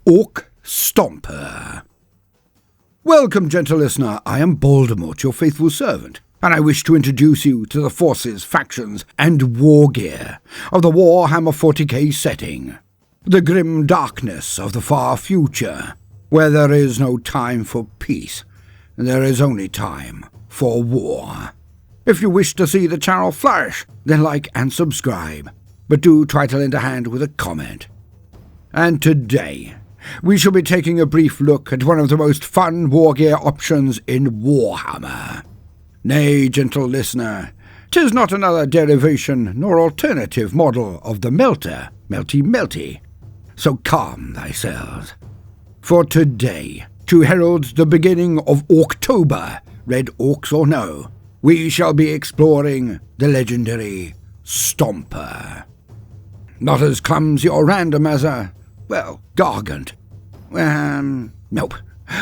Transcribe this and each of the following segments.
Ork Stompa. Welcome, gentle listener. I am Baldermort, your faithful servant, and I wish to introduce you to the forces, factions, and wargear of the Warhammer 40k setting. The grim darkness of the far future, where there is no time for peace, there is only time for war. If you wish to see the channel flourish, then like and subscribe, but do try to lend a hand with a comment. And today, we shall be taking a brief look at one of the most fun wargear options in Warhammer. Nay, gentle listener, 'tis not another derivation nor alternative model of the melter, melty. So calm thyself. For today, to herald the beginning of ORKTOBER, red orcs or no, we shall be exploring the legendary Stompa. Not as clumsy or random as gargant. Nope.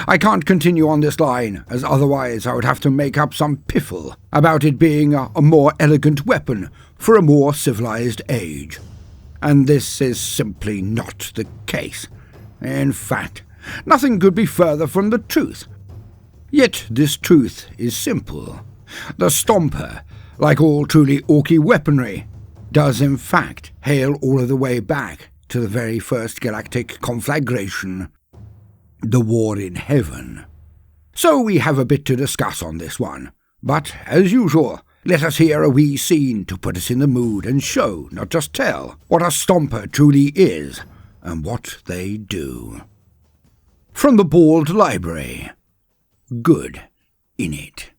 I can't continue on this line, as otherwise I would have to make up some piffle about it being a more elegant weapon for a more civilized age. And this is simply not the case. In fact, nothing could be further from the truth. Yet this truth is simple. The Stompa, like all truly Orky weaponry, does in fact hail all of the way back to the very first galactic conflagration, the War in Heaven. So we have a bit to discuss on this one, but as usual, let us hear a wee scene to put us in the mood and show, not just tell, what a Stompa truly is and what they do. From the Bald Library. Good in it.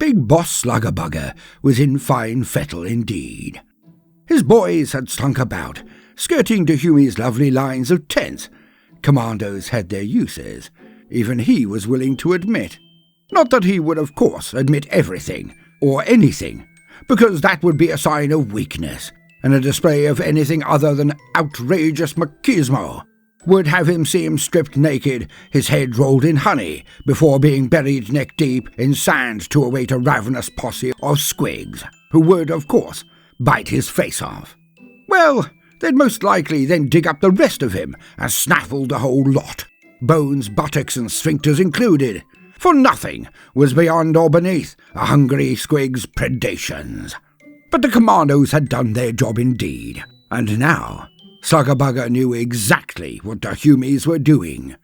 Big Boss Sluggerbugger was in fine fettle indeed. His boys had slunk about, skirting Dahumi's lovely lines of tents. Commandos had their uses, even he was willing to admit. Not that he would, of course, admit everything, or anything, because that would be a sign of weakness, and a display of anything other than outrageous machismo would have him see him stripped naked, his head rolled in honey, before being buried neck-deep in sand to await a ravenous posse of squigs, who would, of course, bite his face off. Well, they'd most likely then dig up the rest of him and snaffle the whole lot, bones, buttocks, and sphincters included, for nothing was beyond or beneath a hungry squig's predations. But the commandos had done their job indeed, and now Sluggerbugger knew exactly what the Humies were doing,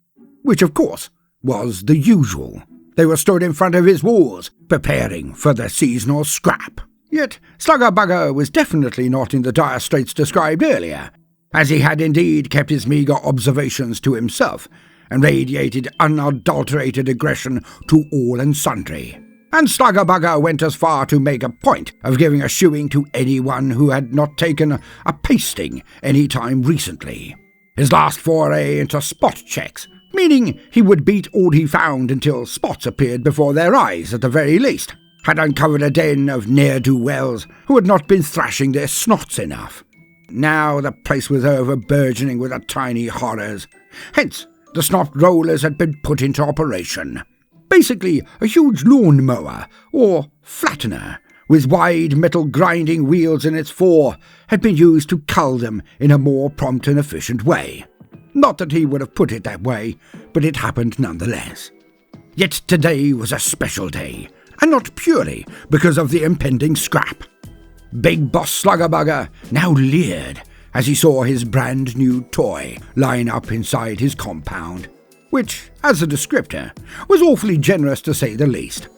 which of course was the usual. They were stood in front of his walls, preparing for the seasonal scrap. Yet Sluggerbugger was definitely not in the dire straits described earlier, as he had indeed kept his meagre observations to himself, and radiated unadulterated aggression to all and sundry. And Sluggerbugger went as far to make a point of giving a shoeing to anyone who had not taken a pasting any time recently. His last foray into spot checks, meaning he would beat all he found until spots appeared before their eyes at the very least, had uncovered a den of ne'er-do-wells who had not been thrashing their snots enough. Now the place was over-burgeoning with the tiny horrors. Hence, the snot rollers had been put into operation. Basically, a huge lawn-mower, or flattener, with wide metal grinding wheels in its fore, had been used to cull them in a more prompt and efficient way. Not that he would have put it that way, but it happened nonetheless. Yet today was a special day, and not purely because of the impending scrap. Big Boss Sluggerbugger now leered as he saw his brand new toy line up inside his compound, which, as a descriptor, was awfully generous to say the least,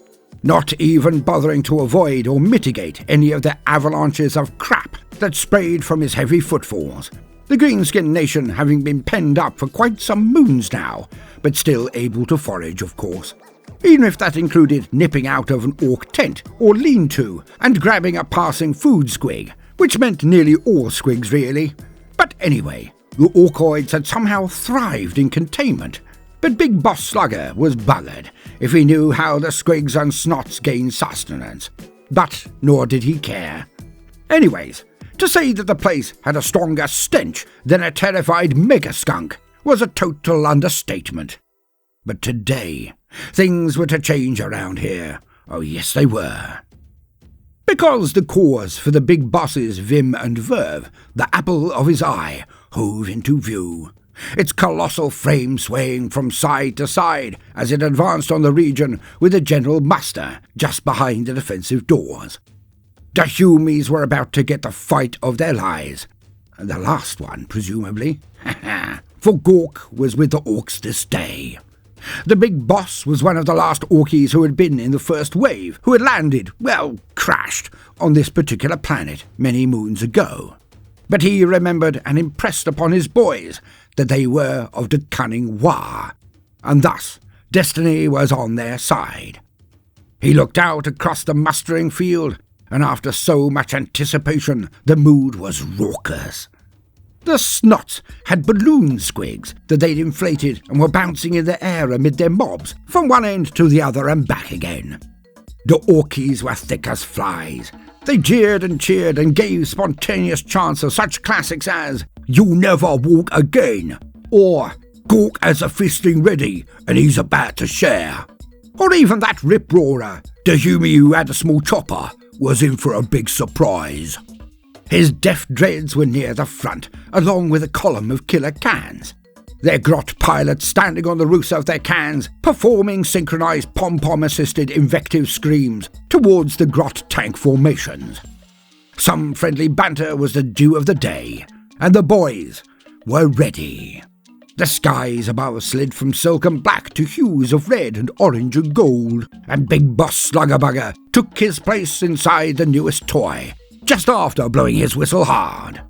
not even bothering to avoid or mitigate any of the avalanches of crap that sprayed from his heavy footfalls, the Greenskin Nation having been penned up for quite some moons now, but still able to forage, of course, even if that included nipping out of an orc tent or lean-to and grabbing a passing food squig, which meant nearly all squigs really. But anyway, the orcoids had somehow thrived in containment. But Big Boss Slugger was buggered if he knew how the squigs and snots gained sustenance. But nor did he care. Anyways, to say that the place had a stronger stench than a terrified mega-skunk was a total understatement. But today, things were to change around here. Oh yes, they were. because the cause for the big bosses Vim and Verve, the apple of his eye, hove into view, its colossal frame swaying from side to side as it advanced on the region with the general muster just behind the defensive doors. The Humies were about to get the fight of their lives. The last one, presumably. For Gork was with the Orks this day. The big boss was one of the last Orkies who had been in the first wave, who had landed, well, crashed, on this particular planet many moons ago. But he remembered and impressed upon his boys that they were of the cunning waaargh, and thus destiny was on their side. He looked out across the mustering field, and after so much anticipation, the mood was raucous. The snots had balloon squigs that they'd inflated and were bouncing in the air amid their mobs, from one end to the other and back again. The Orkies were thick as flies. They jeered and cheered and gave spontaneous chants of such classics as "You never walk again," or "Gork has a fisting ready and he's about to share," or even that rip-roarer, "The Humie who had a small chopper was in for a big surprise." His deft dreads were near the front, along with a column of killer cans, their grot pilots standing on the roofs of their cans, performing synchronized pom-pom-assisted invective screams towards the grot tank formations. Some friendly banter was the due of the day, and the boys were ready. The skies above slid from silken black to hues of red and orange and gold, and Big Boss Sluggerbugger took his place inside the newest toy, just after blowing his whistle hard.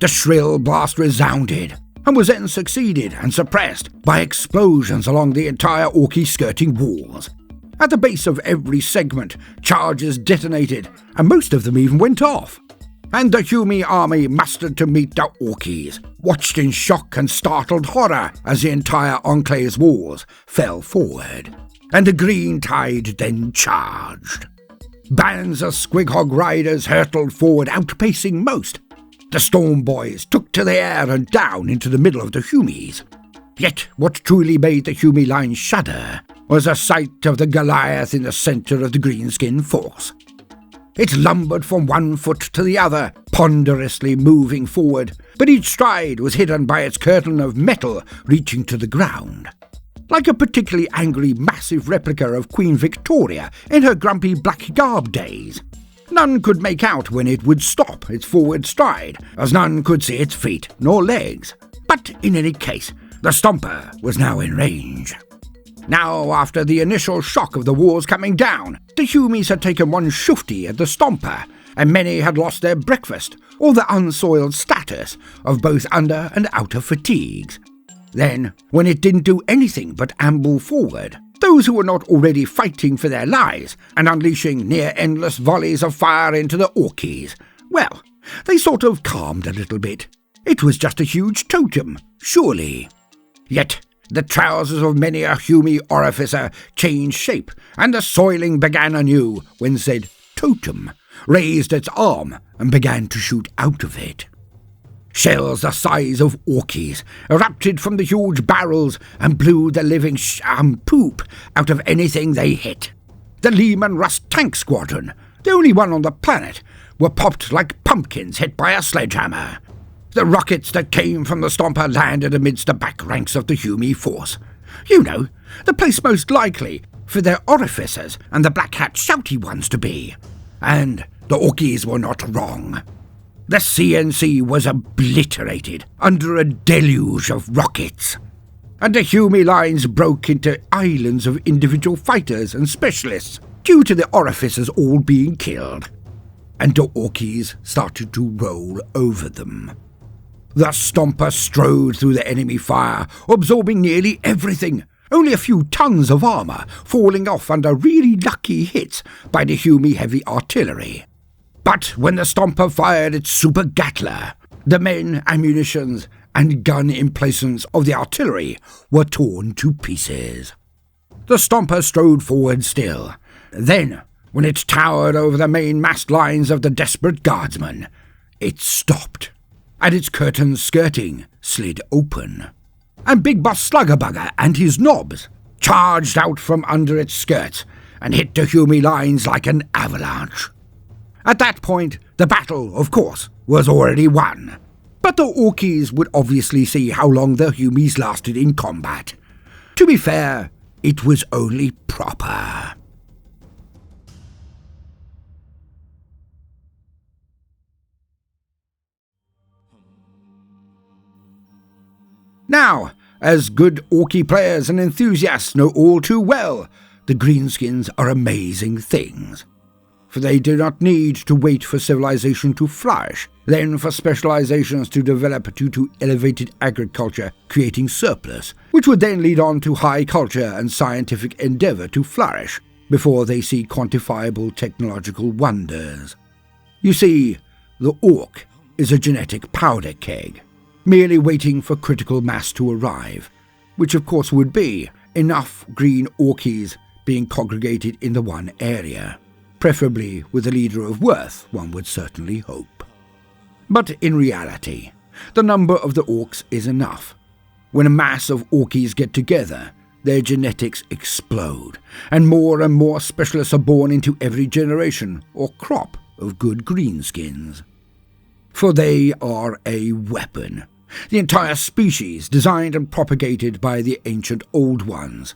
The shrill blast resounded, and was then succeeded and suppressed by explosions along the entire Orky skirting walls. At the base of every segment, charges detonated, and most of them even went off. And the Humie army mustered to meet the Orkies, watched in shock and startled horror as the entire Enclave's walls fell forward, and the green tide then charged. Bands of Squighog riders hurtled forward, outpacing most. The Storm Boys took to the air and down into the middle of the Humies. Yet what truly made the Humie line shudder was a sight of the Goliath in the centre of the greenskin force. It lumbered from one foot to the other, ponderously moving forward, but each stride was hidden by its curtain of metal reaching to the ground. Like a particularly angry, massive replica of Queen Victoria in her grumpy black garb days. None could make out when it would stop its forward stride, as none could see its feet nor legs. But in any case, the Stompa was now in range. Now, after the initial shock of the walls coming down, the Humies had taken one shufti at the Stompa, and many had lost their breakfast, or the unsoiled status of both under and outer fatigues. Then, when it didn't do anything but amble forward, those who were not already fighting for their lives and unleashing near-endless volleys of fire into the Orkies, well, they sort of calmed a little bit. It was just a huge totem, surely. Yet the trousers of many a Humie orificer changed shape, and the soiling began anew when said totem raised its arm and began to shoot out of it. Shells the size of Orkies erupted from the huge barrels and blew the living poop out of anything they hit. The Lehman Russ tank squadron, the only one on the planet, were popped like pumpkins hit by a sledgehammer. The rockets that came from the Stompa landed amidst the back ranks of the Humie force. You know, the place most likely for their orificers and the black hat shouty ones to be. And the Orkies were not wrong. The CNC was obliterated under a deluge of rockets, and the Humie lines broke into islands of individual fighters and specialists due to the orificers all being killed, and the Orkies started to roll over them. The Stompa strode through the enemy fire, absorbing nearly everything, only a few tons of armour falling off under really lucky hits by the Humie heavy artillery. But when the Stompa fired its super Gatler, the men, ammunitions, and gun emplacements of the artillery were torn to pieces. The Stompa strode forward still. Then, when it towered over the main massed lines of the desperate guardsmen, it stopped, and its curtains skirting slid open. And Big Boss Sluggerbugger and his knobs charged out from under its skirts and hit the Humie lines like an avalanche. At that point, the battle, of course, was already won. But the Orkies would obviously see how long the Humies lasted in combat. To be fair, it was only proper. Now, as good Orky players and enthusiasts know all too well, the greenskins are amazing things. For they do not need to wait for civilization to flourish, then for specializations to develop due to elevated agriculture creating surplus, which would then lead on to high culture and scientific endeavor to flourish, before they see quantifiable technological wonders. You see, the Ork is a genetic powder keg, merely waiting for critical mass to arrive, which of course would be enough green Orkies being congregated in the one area, preferably with a leader of worth, one would certainly hope. But in reality, the number of the Orks is enough. When a mass of Orkies get together, their genetics explode, and more specialists are born into every generation or crop of good greenskins. For they are a weapon, the entire species designed and propagated by the ancient Old Ones.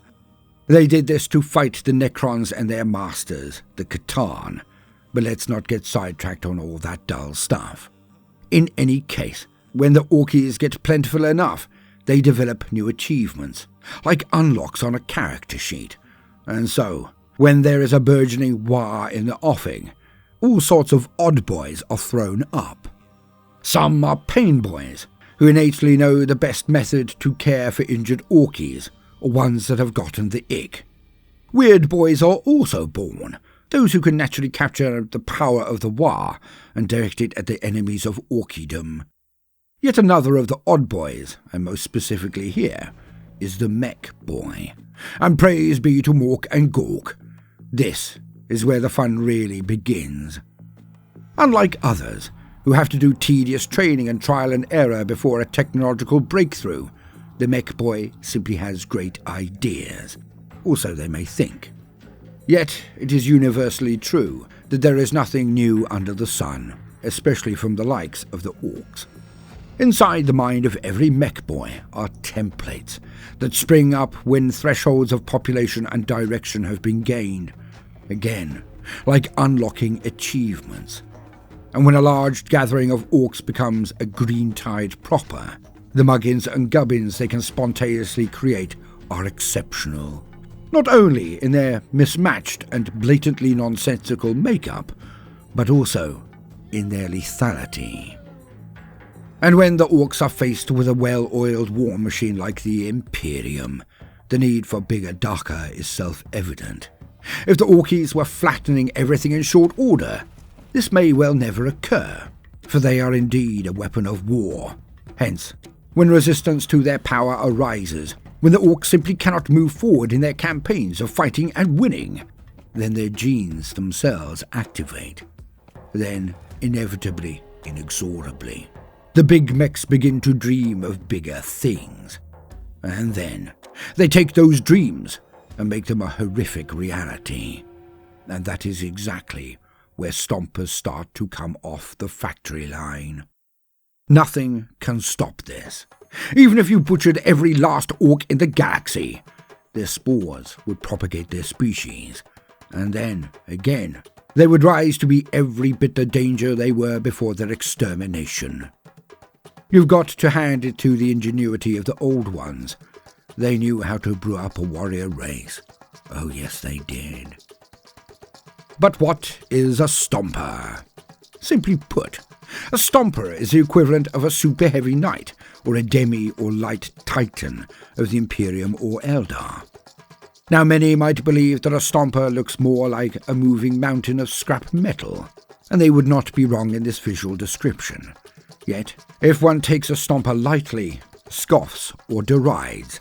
They did this to fight the Necrons and their masters, the Catan, but let's not get sidetracked on all that dull stuff. In any case, when the Orkies get plentiful enough, they develop new achievements, like unlocks on a character sheet. And so, when there is a burgeoning war in the offing, all sorts of odd boys are thrown up. Some are pain boys, who innately know the best method to care for injured Orkies, or ones that have gotten the ick. Weird boys are also born, those who can naturally capture the power of the Waaargh and direct it at the enemies of Orkydom. Yet another of the odd boys, and most specifically here, is the Mek Boy. And praise be to Mork and Gork. This is where the fun really begins. Unlike others, who have to do tedious training and trial and error before a technological breakthrough, the Mek Boy simply has great ideas, or so they may think. Yet it is universally true that there is nothing new under the sun, especially from the likes of the Orks. Inside the mind of every Mek Boy are templates that spring up when thresholds of population and direction have been gained. Again, like unlocking achievements. And when a large gathering of Orks becomes a green tide proper, the muggins and gubbins they can spontaneously create are exceptional. Not only in their mismatched and blatantly nonsensical makeup, but also in their lethality. And when the Orks are faced with a well-oiled war machine like the Imperium, the need for bigger, darker is self-evident. If the Orkies were flattening everything in short order, this may well never occur, for they are indeed a weapon of war. Hence, when resistance to their power arises, when the Orks simply cannot move forward in their campaigns of fighting and winning, then their genes themselves activate. Then, inevitably, inexorably, the big mechs begin to dream of bigger things. And then, they take those dreams and make them a horrific reality. And that is exactly where Stompas start to come off the factory line. Nothing can stop this. Even if you butchered every last Ork in the galaxy, their spores would propagate their species, and then, again, they would rise to be every bit the danger they were before their extermination. You've got to hand it to the ingenuity of the Old Ones. They knew how to brew up a warrior race. Oh yes, they did. But what is a Stompa? Simply put, a Stomper is the equivalent of a super heavy knight, or a demi or light titan of the Imperium or Eldar. Now many might believe that a Stomper looks more like a moving mountain of scrap metal, and they would not be wrong in this visual description. Yet, if one takes a Stomper lightly, scoffs or derides,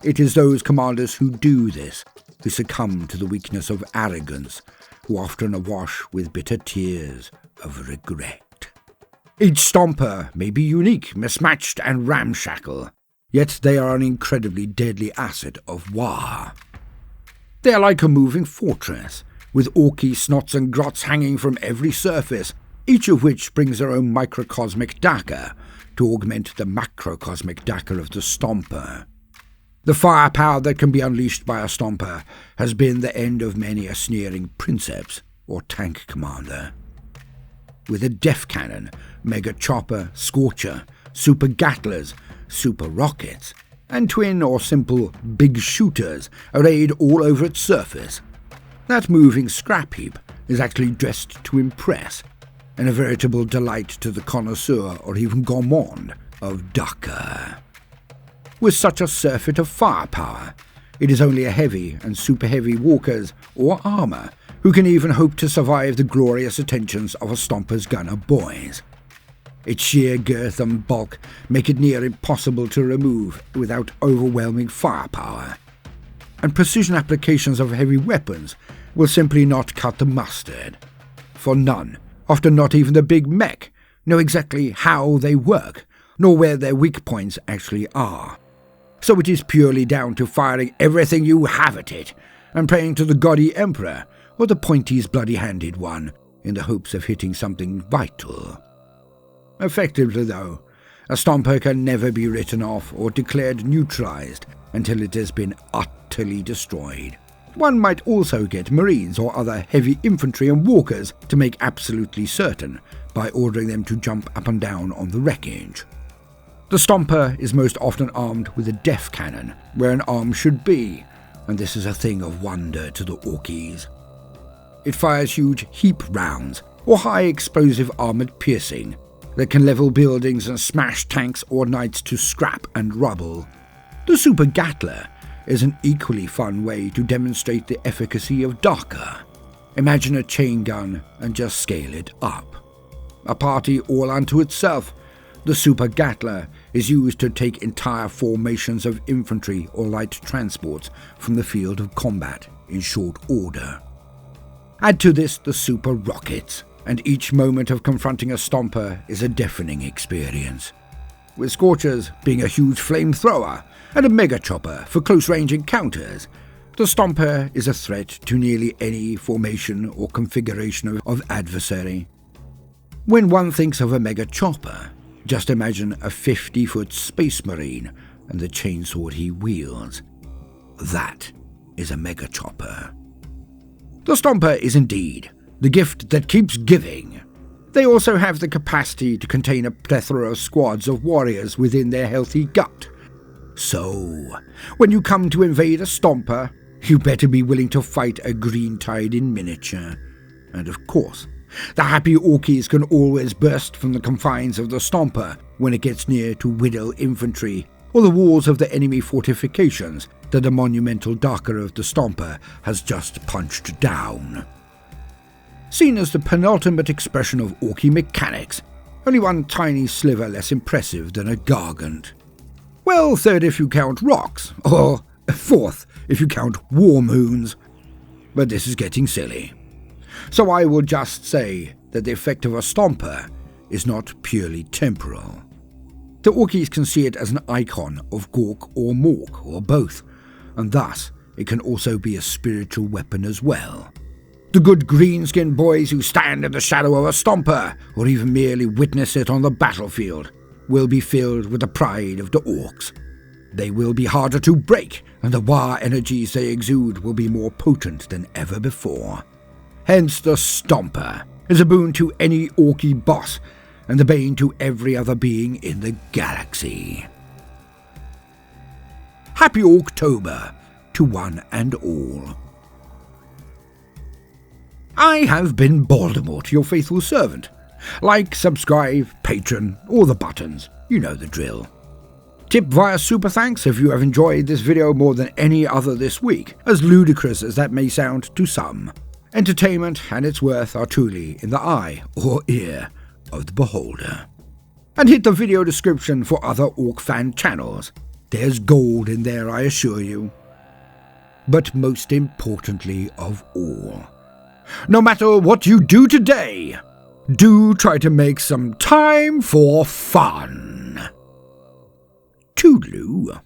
it is those commanders who do this who succumb to the weakness of arrogance, who often awash with bitter tears of regret. Each Stomper may be unique, mismatched and ramshackle, yet they are an incredibly deadly asset of war. They are like a moving fortress, with orky snots and grots hanging from every surface, each of which brings their own microcosmic dagger to augment the macrocosmic dagger of the Stompa. The firepower that can be unleashed by a Stompa has been the end of many a sneering princeps or tank commander. With a def cannon, mega chopper, scorcher, super gattlers, super rockets, and twin or simple big shooters arrayed all over its surface, that moving scrap heap is actually dressed to impress, and a veritable delight to the connoisseur or even gourmand of ducker. With such a surfeit of firepower, it is only a heavy and super heavy walkers or armour who can even hope to survive the glorious attentions of a Stompa's gunner boys. Its sheer girth and bulk make it near impossible to remove without overwhelming firepower, and precision applications of heavy weapons will simply not cut the mustard, for none, often not even the big mech, know exactly how they work, nor where their weak points actually are. So it is purely down to firing everything you have at it, and praying to the gaudy emperor, or the pointy's bloody-handed one, in the hopes of hitting something vital. Effectively, though, a Stompa can never be written off or declared neutralized until it has been utterly destroyed. One might also get marines or other heavy infantry and walkers to make absolutely certain by ordering them to jump up and down on the wreckage. The Stompa is most often armed with a def cannon, where an arm should be, and this is a thing of wonder to the Orkies. It fires huge heap rounds, or high explosive armoured piercing, that can level buildings and smash tanks or knights to scrap and rubble. The Super Gatler is an equally fun way to demonstrate the efficacy of Darker. Imagine a chain gun and just scale it up. A party all unto itself, the Super Gatler is used to take entire formations of infantry or light transports from the field of combat in short order. Add to this the super rockets, and each moment of confronting a Stompa is a deafening experience. With Scorchers being a huge flamethrower and a mega chopper for close-range encounters, the Stompa is a threat to nearly any formation or configuration of adversary. When one thinks of a mega chopper, just imagine a 50-foot space marine and the chainsaw he wields. That is a mega chopper. The Stompa is indeed the gift that keeps giving. They also have the capacity to contain a plethora of squads of warriors within their healthy gut. So, when you come to invade a Stompa, you better be willing to fight a green tide in miniature. And of course, the happy Orkies can always burst from the confines of the Stompa when it gets near to Widow infantry or the walls of the enemy fortifications that the monumental Darker of the Stompa has just punched down. Seen as the penultimate expression of Orky mechanics, only one tiny sliver less impressive than a Gargant. Well, third if you count rocks, or fourth if you count war moons. But this is getting silly. So I will just say that the effect of a Stompa is not purely temporal. The Orkies can see it as an icon of Gork or Mork, or both, and thus it can also be a spiritual weapon as well. The good green-skinned boys who stand in the shadow of a Stompa, or even merely witness it on the battlefield, will be filled with the pride of the Orks. They will be harder to break, and the Waa energies they exude will be more potent than ever before. Hence the Stompa is a boon to any Orky boss, and the bane to every other being in the galaxy. Happy ORKTOBER to one and all. I have been Baldermort, your faithful servant. Like, subscribe, patron, all the buttons, you know the drill. Tip via super thanks if you have enjoyed this video more than any other this week, as ludicrous as that may sound to some. Entertainment and its worth are truly in the eye or ear of the beholder. And hit the video description for other Ork fan channels. There's gold in there, I assure you. But most importantly of all, no matter what you do today, do try to make some time for fun. Toodaloo.